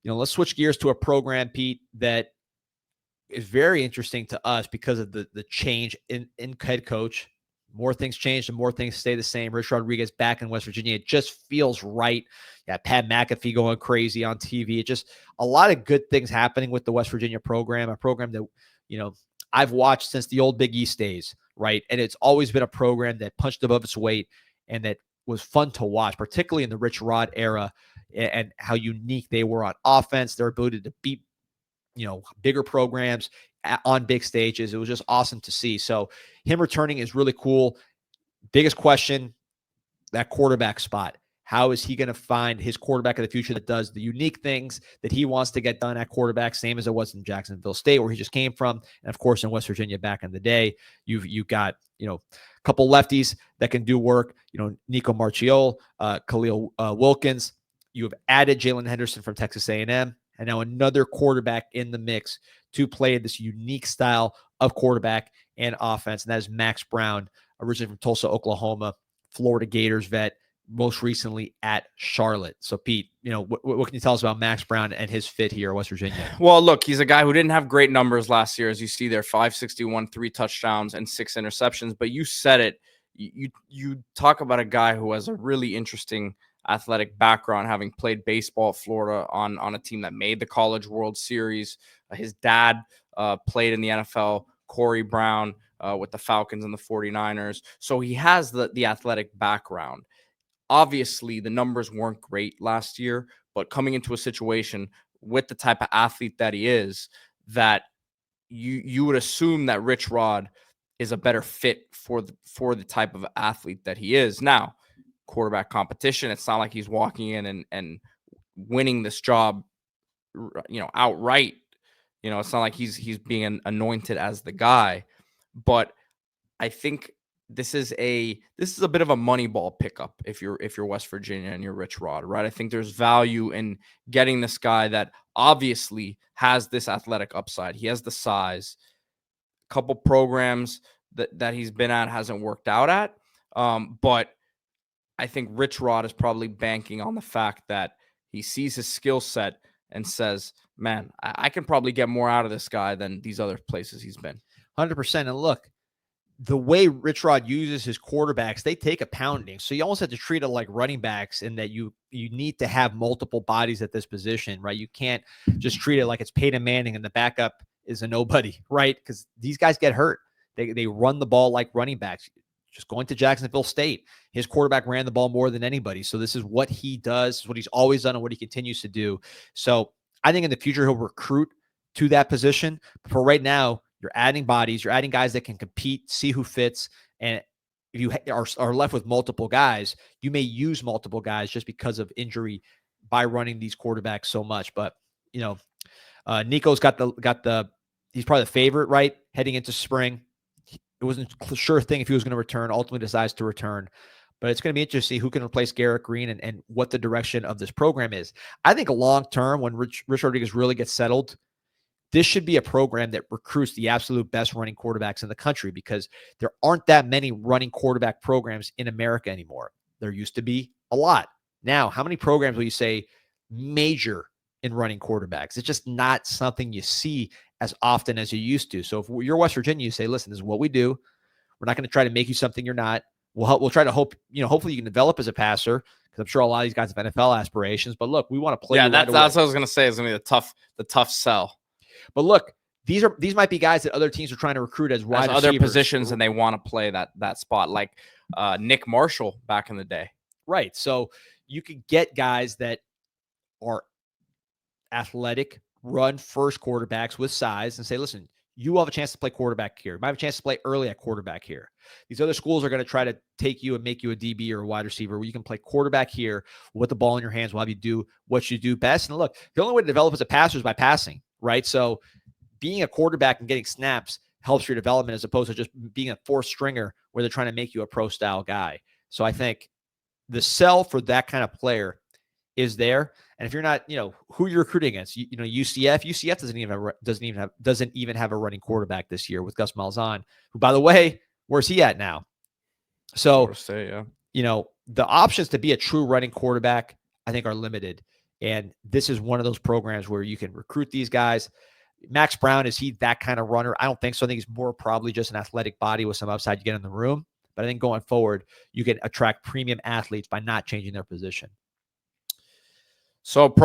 let's switch gears to a program, Pete, that is very interesting to us because of the change in head coach. More things change and more things stay the same. Rich Rodriguez back in West Virginia. It just feels right. Yeah, Pat McAfee going crazy on TV. It just a lot of good things happening with the West Virginia program, a program that, I've watched since the old Big East days, right? And it's always been a program that punched above its weight and that was fun to watch, particularly in the Rich Rod era, and how unique they were on offense, their ability to beat bigger programs on big stages. It was just awesome to see. So him returning is really cool. Biggest question, that quarterback spot. How is he going to find his quarterback of the future that does the unique things that he wants to get done at quarterback, same as it was in Jacksonville State, where he just came from, and of course in West Virginia back in the day. You've got a couple lefties that can do work. Nico Marchiol, Khalil Wilkins. You have added Jalen Henderson from Texas A&M. And now another quarterback in the mix to play this unique style of quarterback and offense. And that is Max Brown, originally from Tulsa, Oklahoma, Florida Gators vet, most recently at Charlotte. So, Pete, what can you tell us about Max Brown and his fit here at West Virginia? Well, look, he's a guy who didn't have great numbers last year, as you see there, 561, 3 touchdowns, and 6 interceptions. But you said it. You talk about a guy who has a really interesting athletic background, having played baseball at Florida on a team that made the College World Series. His dad played in the NFL, Corey Brown, with the Falcons and the 49ers. So he has the athletic background. Obviously, the numbers weren't great last year, but coming into a situation with the type of athlete that he is, that you would assume that Rich Rod is a better fit for the type of athlete that he is. Now, quarterback competition, it's not like he's walking in and winning this job, outright. It's not like he's being anointed as the guy. But I think this is a bit of a Moneyball pickup if you're West Virginia and you're Rich Rod, right? I think there's value in getting this guy that obviously has this athletic upside. He has the size. A couple programs that he's been at hasn't worked out at, but I think Rich Rod is probably banking on the fact that he sees his skill set and says, man, I can probably get more out of this guy than these other places he's been. 100%. And look, the way Rich Rod uses his quarterbacks, they take a pounding. So you almost have to treat it like running backs in that you need to have multiple bodies at this position, right? You can't just treat it like it's Peyton Manning and the backup is a nobody, right? Because these guys get hurt. They run the ball like running backs. Just going to Jacksonville State, his quarterback ran the ball more than anybody. So this is what he does, what he's always done, and what he continues to do. So I think in the future he'll recruit to that position. But for right now, you're adding bodies, you're adding guys that can compete, see who fits. And if you are left with multiple guys, you may use multiple guys just because of injury by running these quarterbacks so much. But Nico's got the he's probably the favorite, right, heading into spring. It wasn't a sure thing if he was going to return, ultimately decides to return. But it's going to be interesting to see who can replace Garrett Green and what the direction of this program is. I think long-term, when Rich Rodriguez really gets settled, this should be a program that recruits the absolute best running quarterbacks in the country, because there aren't that many running quarterback programs in America anymore. There used to be a lot. Now, how many programs will you say major in running quarterbacks? It's just not something you see as often as you used to. So if you're West Virginia, you say, listen, this is what we do. We're not going to try to make you something you're not. We'll try to hopefully you can develop as a passer, because I'm sure a lot of these guys have NFL aspirations. But look, we want to play. Yeah, that's what I was going to say. Is going to be the tough sell. But look, these might be guys that other teams are trying to recruit as wide receivers. Other positions, and they want to play that spot, like Nick Marshall back in the day. Right. So you could get guys that are athletic, run first quarterbacks with size and say, listen, you will have a chance to play quarterback here. You might have a chance to play early at quarterback here. These other schools are going to try to take you and make you a DB or a wide receiver where you can play quarterback here with the ball in your hands. We'll have you do what you do best. And look, the only way to develop as a passer is by passing, right? So being a quarterback and getting snaps helps your development as opposed to just being a fourth stringer where they're trying to make you a pro style guy. So I think the sell for that kind of player is there. And if you're not, who you're recruiting against, UCF doesn't even have a running quarterback this year with Gus Malzahn, who, by the way, where's he at now? So, the options to be a true running quarterback, I think, are limited And this is one of those programs where you can recruit these guys. Max Brown, is he that kind of runner? I don't think so. I think he's more probably just an athletic body with some upside you get in the room. But I think going forward, you can attract premium athletes by not changing their position. So